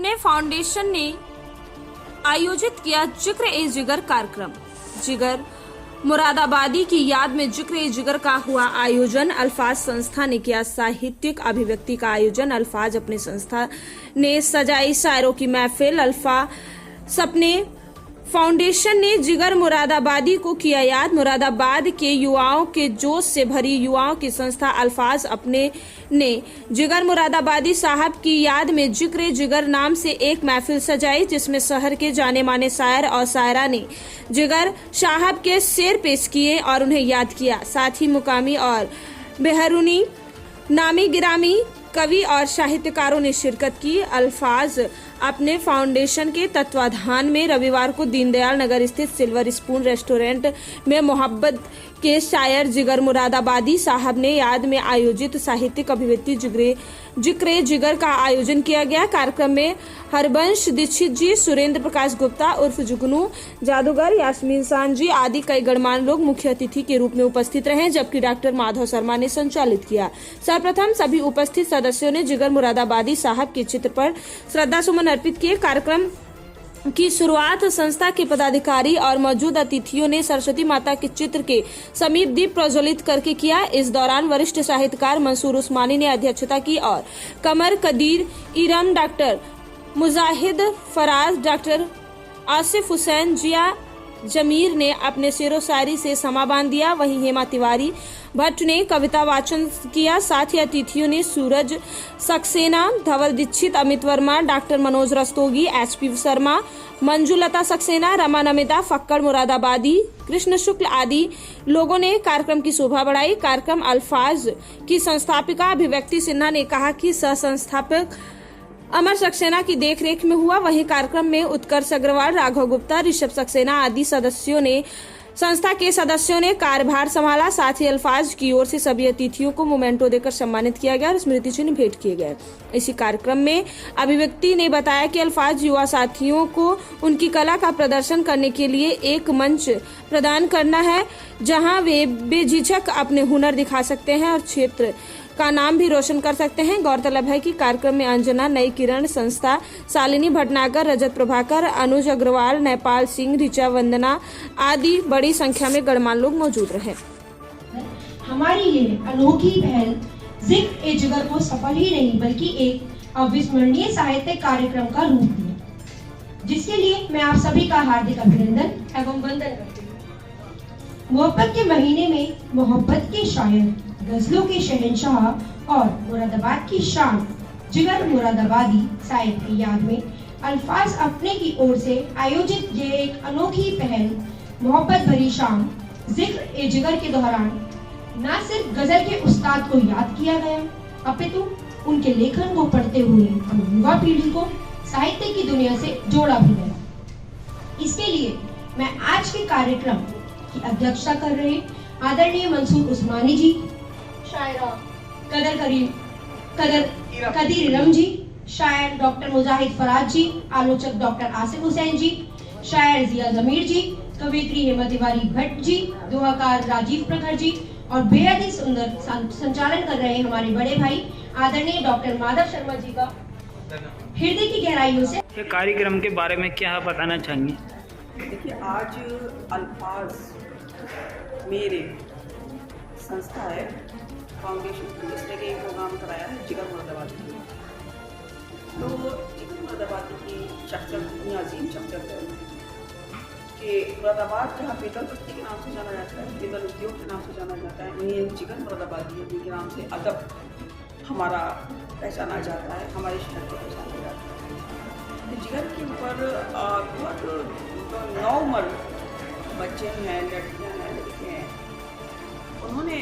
अपने फाउंडेशन ने आयोजित किया जिक्र ए जिगर कार्यक्रम। जिगर मुरादाबादी की याद में जिक्र ए जिगर का हुआ आयोजन। अल्फाज संस्था ने किया साहित्यिक अभिव्यक्ति का आयोजन। अल्फाज अपने संस्था ने सजाई शायरों की महफिल। अल्फा सपने फाउंडेशन ने जिगर मुरादाबादी को किया याद। मुरादाबाद के युवाओं के जोश से भरी युवाओं की संस्था अल्फाज अपने ने जिगर मुरादाबादी साहब की याद में जिक्र जिगर नाम से एक महफिल सजाई, जिसमें शहर के जाने माने शायर और शायरा ने जिगर साहब के शेर पेश किए और उन्हें याद किया। साथ ही मुकामी और बेहरूनी नामी गिरामी कवि और साहित्यकारों ने शिरकत की। अल्फाज अपने फाउंडेशन के तत्वाधान में रविवार को दीनदयाल नगर स्थित सिल्वर स्पून रेस्टोरेंट में मोहब्बत के शायर जिगर मुरादाबादी साहब ने याद में आयोजित साहित्यिक अभिव्यक्ति जिक्र जिगर का आयोजन किया गया। कार्यक्रम में हरबंश दीक्षित जी, सुरेंद्र प्रकाश गुप्ता उर्फ जुगनू जादूगर, यास्मीन सान जी आदि कई गणमान्य लोग मुख्य अतिथि के रूप में उपस्थित रहे, जबकि डॉक्टर माधव शर्मा ने संचालित किया। सर्वप्रथम सभी उपस्थित सदस्यों ने जिगर मुरादाबादी साहब के चित्र पर श्रद्धा सुमन अर्पित किए। कार्यक्रम की शुरुआत संस्था के पदाधिकारी और मौजूद अतिथियों ने सरस्वती माता के चित्र के समीप दीप प्रज्वलित करके किया। इस दौरान वरिष्ठ साहित्यकार मंसूर उस्मानी ने अध्यक्षता की और कमर कदीर इरम, डॉक्टर मुजाहिद फराज, डॉक्टर आसिफ हुसैन, जिया जमीर ने अपने शेरो शायरी से समा बांध दिया। वहीं हेमा तिवारी भट्ट ने कविता वाचन किया। साथ ही अतिथियों ने सूरज सक्सेना, धवल दीक्षित, अमित वर्मा, डॉक्टर मनोज रस्तोगी, एचपी शर्मा, मंजुलता सक्सेना, रमा नमिता, फक्कड़ मुरादाबादी, कृष्ण शुक्ल आदि लोगों ने कार्यक्रम की शोभा बढ़ाई। कार्यक्रम अल्फाज की संस्थापिका अभिव्यक्ति सिन्हा ने कहा कि सह संस्थापक अमर सक्सेना की देखरेख में हुआ। वहीं कार्यक्रम में उत्कर्ष अग्रवाल, राघव गुप्ता, ऋषभ सक्सेना आदि संस्था के सदस्यों ने कार्यभार संभाला। साथ ही अल्फाज की ओर से सभी अतिथियों को मोमेंटो देकर सम्मानित किया गया और स्मृति चिन्ह भेंट किए गए। इसी कार्यक्रम में अभिव्यक्ति ने बताया कि अल्फाज युवा साथियों को उनकी कला का प्रदर्शन करने के लिए एक मंच प्रदान करना है, जहां वे बेझिझक अपने हुनर दिखा सकते हैं और क्षेत्र का नाम भी रोशन कर सकते हैं। गौरतलब है कि कार्यक्रम में अंजना, नई किरण संस्था, शालिनी भटनागर, रजत प्रभाकर, अनुज अग्रवाल, नेपाल सिंह, ऋचा वंदना आदि बड़ी संख्या में गणमान्य लोग मौजूद रहे। हमारी ये अनोखी पहल जिक्र ए जिगर को सफल ही नहीं बल्कि एक अविस्मरणीय साहित्यिक कार्यक्रम का रूप दिया, जिसके लिए मैं आप सभी का हार्दिक अभिनंदन एवं वंदन करती हूँ। मोहब्बत के महीने में मोहब्बत के शायर, गजलों के शहंशाह और मुरादाबाद की शान जिगर मुरादाबादी साहिब की याद में अल्फाज अपने की ओर से आयोजित ये एक अनोखी पहल मोहब्बत भरी शाम जिक्र ए जिगर के दौरान न सिर्फ गजल के उस्ताद को याद किया गया, अपितु उनके लेखन को पढ़ते हुए हम युवा पीढ़ी को साहित्य की दुनिया से जोड़ा भी गया। इसके लिए मैं आज के कार्यक्रम की अध्यक्षता कर रहे आदरणीय मंसूर उस्मानी जी, शायरा कदीर इरम जी, शायर डॉक्टर मुजाहिद फराज जी, आलोचक डॉक्टर आसिफ हुसैन जी, शायर जिया जमीर जी, कवियत्री हेमा तिवारी भट्ट जी, दोहाकार राजीव प्रखर जी और बेहद ही सुंदर संचालन कर रहे हमारे बड़े भाई आदरणीय डॉक्टर माधव शर्मा जी का हृदय की गहराइयों से कार्यक्रम के बारे में क्या बताना चाहेंगे? देखिए, आज अल्फाज मेरे संस्था है फाउंडेशन, इसने के प्रोग्राम कराया है जिगर मुरादाबादी। तो जिगर मुरादाबादी की चकचक अजीम चकचक है कि मुरादाबाद जहाँ पीतल पत्ती के नाम से जाना जाता है, पीतल उद्योग के नाम से जाना जाता है, ये जिगर मुरादाबादी है जिनके नाम से अदब हमारा पहचाना जाता है, हमारे शहर को पहचाना जाता है। तो जिगर के ऊपर बहुत 9 मर्द बच्चे हैं, लड़कियाँ हैं, लड़के हैं, उन्होंने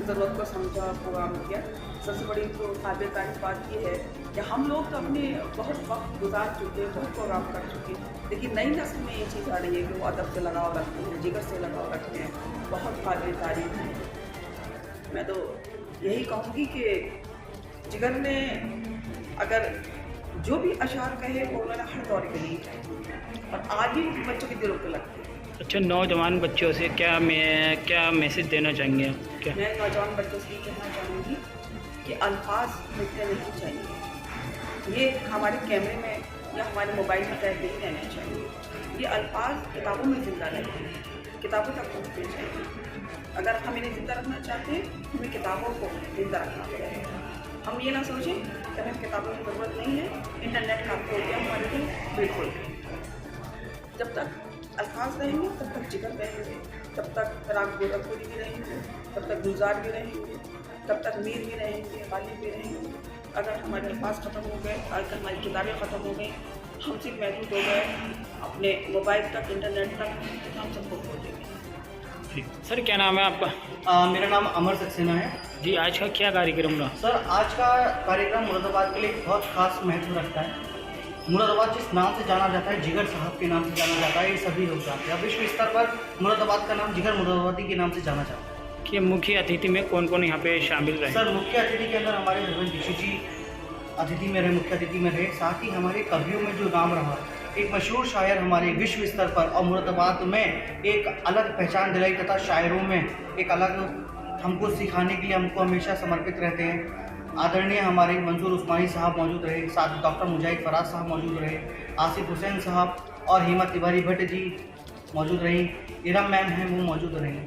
ज़रूरत को समझा, प्रोग्राम किया। सबसे बड़ी तो काबिल तारीफ बात ये है कि हम लोग तो अपने बहुत वक्त गुजार चुके हैं, बहुत प्रोग्राम कर चुके हैं, लेकिन नई नस्ल में ये चीज़ आ रही है कि वो अदब से लगाव रखते हैं, जिगर से लगाव रखते हैं, बहुत काबिल तारीफ है। मैं तो यही कहूँगी कि जिगर ने अगर जो भी अशार कहे वो उन्होंने हर दौर के लिए कहे और आज भी बच्चों के दिलों पर लगते हैं। अच्छा, नौजवान बच्चों से क्या मैसेज देना चाहेंगे? क्या मैं नौजवान बच्चों से ये कहना चाहूँगी कि अल्फाज मिटने नहीं चाहिए। ये हमारे कैमरे में या हमारे मोबाइल में कैद नहीं रहने चाहिए। ये अल्फाज किताबों में ज़िंदा रहते हैं, किताबों तक पहुँचने चाहिए। अगर हम इन्हें ज़िंदा रखना चाहते हैं, हमें किताबों को ज़िंदा रखना पड़ेगा। हम ये ना सोचें कि हमें किताबों की ज़रूरत नहीं है, इंटरनेट का खोल दिया हमारे लिए, बिल्कुल। जब तक अल्फाज रहेंगे तब तक जिगर रहेंगे, तब तक राग गोरखपुरी भी रहेंगे, तब तक गुलजार भी रहेंगे, तब तक मीर भी रहेंगे, गालिब भी रहेंगे। अगर हमारे अल्फाज ख़त्म हो गए, अगर हमारी किताबें ख़त्म हो गई, हम सिर्फ महदूद हो गए अपने मोबाइल तक, इंटरनेट तक, तो हम सबको खो देंगे। ठीक सर, क्या नाम है आपका? मेरा नाम अमर सक्सेना है। जी, आज का क्या कार्यक्रम रहा? सर, आज का कार्यक्रम मुरादाबाद के लिए बहुत खास महत्व रखता है। मुरादाबाद जिस नाम से जाना जाता है, जिगर साहब के नाम से जाना जाता है, ये सभी लोग जानते हैं। विश्व स्तर पर मुरादाबाद का नाम जिगर मुरादाबादी के नाम से जाना जाता है। कि मुख्य अतिथि में कौन कौन यहाँ पे शामिल रहे? सर, मुख्य अतिथि के अंदर हमारे हरवंश दीक्षित जी अतिथि में रहे, मुख्य अतिथि में रहे। साथ ही हमारे कवियों में जो नाम रहा, एक मशहूर शायर हमारे विश्व स्तर पर और मुरादाबाद में एक अलग पहचान दिलाई, तथा शायरों में एक अलग हमको सिखाने के लिए हमको हमेशा समर्पित रहते हैं। आदरणीय हमारे मंजूर उस्मानी साहब मौजूद रहे, साथ डॉक्टर मुजाहिद फराज साहब मौजूद रहे, आसिफ हुसैन साहब और हिम्मत तिवारी भट्ट जी मौजूद रही, इरम मैम हैं वो मौजूद रही।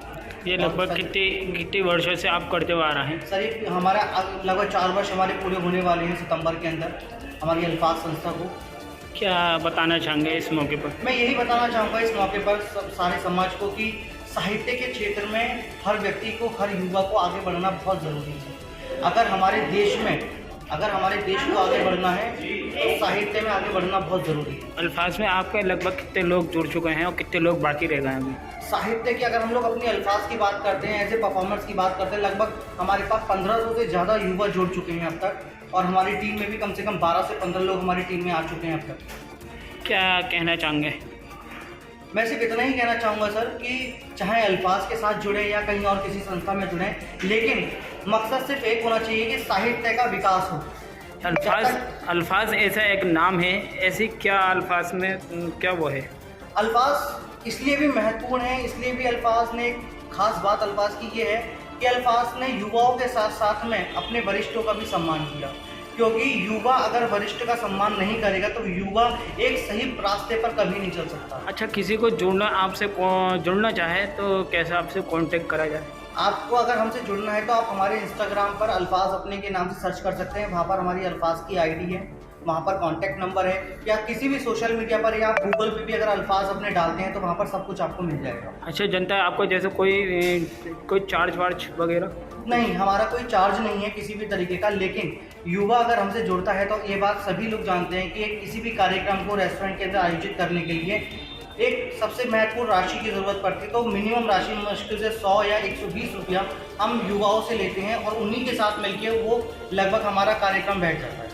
ये लगभग कितने वर्षों से आप करते हुए आ रहे हैं? सर, ये हमारा लगभग 4 वर्ष हमारे पूरे होने वाले हैं सितंबर के अंदर हमारी अल्फाज संस्था को। क्या बताना चाहेंगे इस मौके पर? मैं यही बताना चाहूँगा इस मौके पर सारे समाज को कि साहित्य के क्षेत्र में हर व्यक्ति को, हर युवा को आगे बढ़ना बहुत ज़रूरी है। अगर हमारे देश को आगे बढ़ना है तो साहित्य में आगे बढ़ना बहुत ज़रूरी है। अल्फाज में आपके लगभग कितने लोग जुड़ चुके हैं और कितने लोग बाकी रह गए हैं अभी? साहित्य की अगर हम लोग अपनी अल्फाज की बात करते हैं, ऐसे परफॉर्मर्स की बात करते हैं, लगभग हमारे पास 1500 से ज़्यादा युवा जुड़ चुके हैं अब तक, और हमारी टीम में भी कम से कम 12 से 15 लोग हमारी टीम में आ चुके हैं अब तक। क्या कहना चाहेंगे? मैं सिर्फ इतना ही कहना चाहूँगा सर कि चाहे अल्फाज के साथ जुड़े या कहीं और किसी संस्था में जुड़े, लेकिन मकसद सिर्फ एक होना चाहिए कि साहित्य का विकास हो। अल्फाज ऐसा एक नाम है, ऐसी क्या अल्फाज में क्या वो है? अल्फाज इसलिए भी महत्वपूर्ण है, इसलिए भी अल्फाज ने एक खास बात अल्फाज की ये है कि अल्फाज ने युवाओं के साथ साथ में अपने वरिष्ठों का भी सम्मान किया, क्योंकि युवा अगर वरिष्ठ का सम्मान नहीं करेगा तो युवा एक सही रास्ते पर कभी नहीं चल सकता। अच्छा, किसी को जुड़ना चाहे तो कैसे आपसे कांटेक्ट करा जाए? आपको अगर हमसे जुड़ना है तो आप हमारे इंस्टाग्राम पर अल्फाज अपने के नाम से सर्च कर सकते हैं। वहाँ पर हमारी अल्फाज की आईडी है, वहाँ पर कांटेक्ट नंबर है, या किसी भी सोशल मीडिया पर या गूगल पे भी अगर अल्फाज अपने डालते हैं तो वहाँ पर सब कुछ आपको मिल जाएगा। अच्छा, जनता आपको जैसे कोई चार्ज वार्ज वगैरह? नहीं, हमारा कोई चार्ज नहीं है किसी भी तरीके का, लेकिन युवा अगर हमसे जुड़ता है तो ये बात सभी लोग जानते हैं कि किसी भी कार्यक्रम को रेस्टोरेंट के अंदर आयोजित करने के लिए एक सबसे महत्वपूर्ण राशि की ज़रूरत पड़ती है, तो मिनिमम राशि मुश्किल से 100 या 120 रुपया हम युवाओं से लेते हैं और उन्हीं के साथ मिलकर वो लगभग हमारा कार्यक्रम बैठ जाता है।